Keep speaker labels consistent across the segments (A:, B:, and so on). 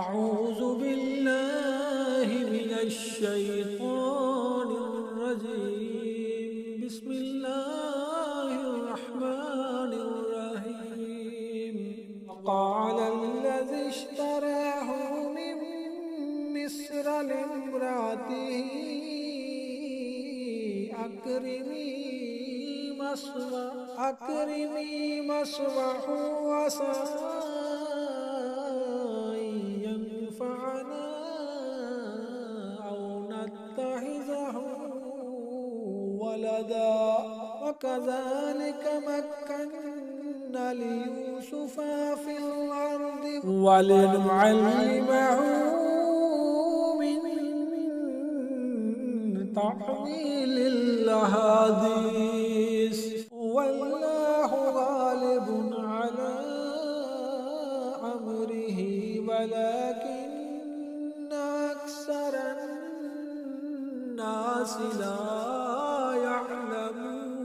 A: أعوذ بالله من الشيطان الرجيم. بسم الله الرحمن الرحيم. وقال الذي اشتراه من مصر لامرأته أكرمي مثواه عسى أن ينفعنا أو نتخذه ولدا وكذلك مكنا ليوسف في الأرض ولنعلمه من تأويل الأحاديث والله غالب على أمره ولكن أكثر الناس لا يعلمون.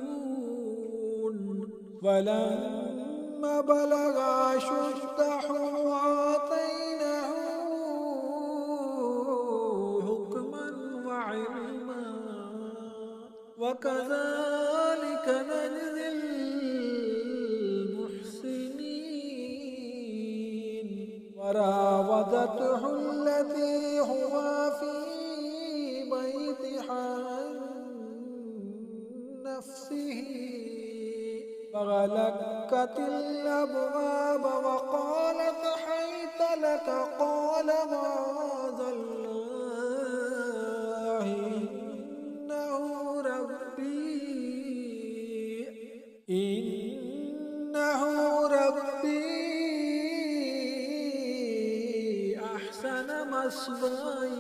A: فلما بلغ أشده آتيناه حكما وعلما وكذلك نجزي المحسنين. وراودته التي هو في بيتها عن نفسه فغلقت الأبواب وقالت حيث لك قال معاذ الله إنه ربي أحسن مثواي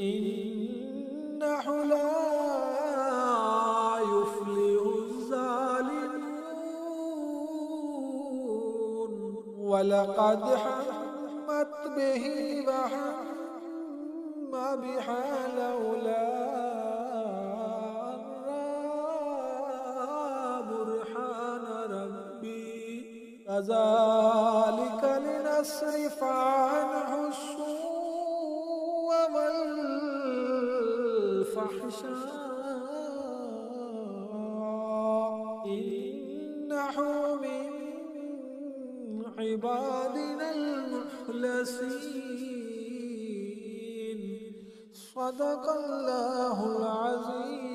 A: إنه لا يفلح الظالمون. ولقد همت به وهم بها لولا كذلك لنصرف عنه السوء والفحشاء إنه من عبادنا المخلصين. صدق الله العظيم.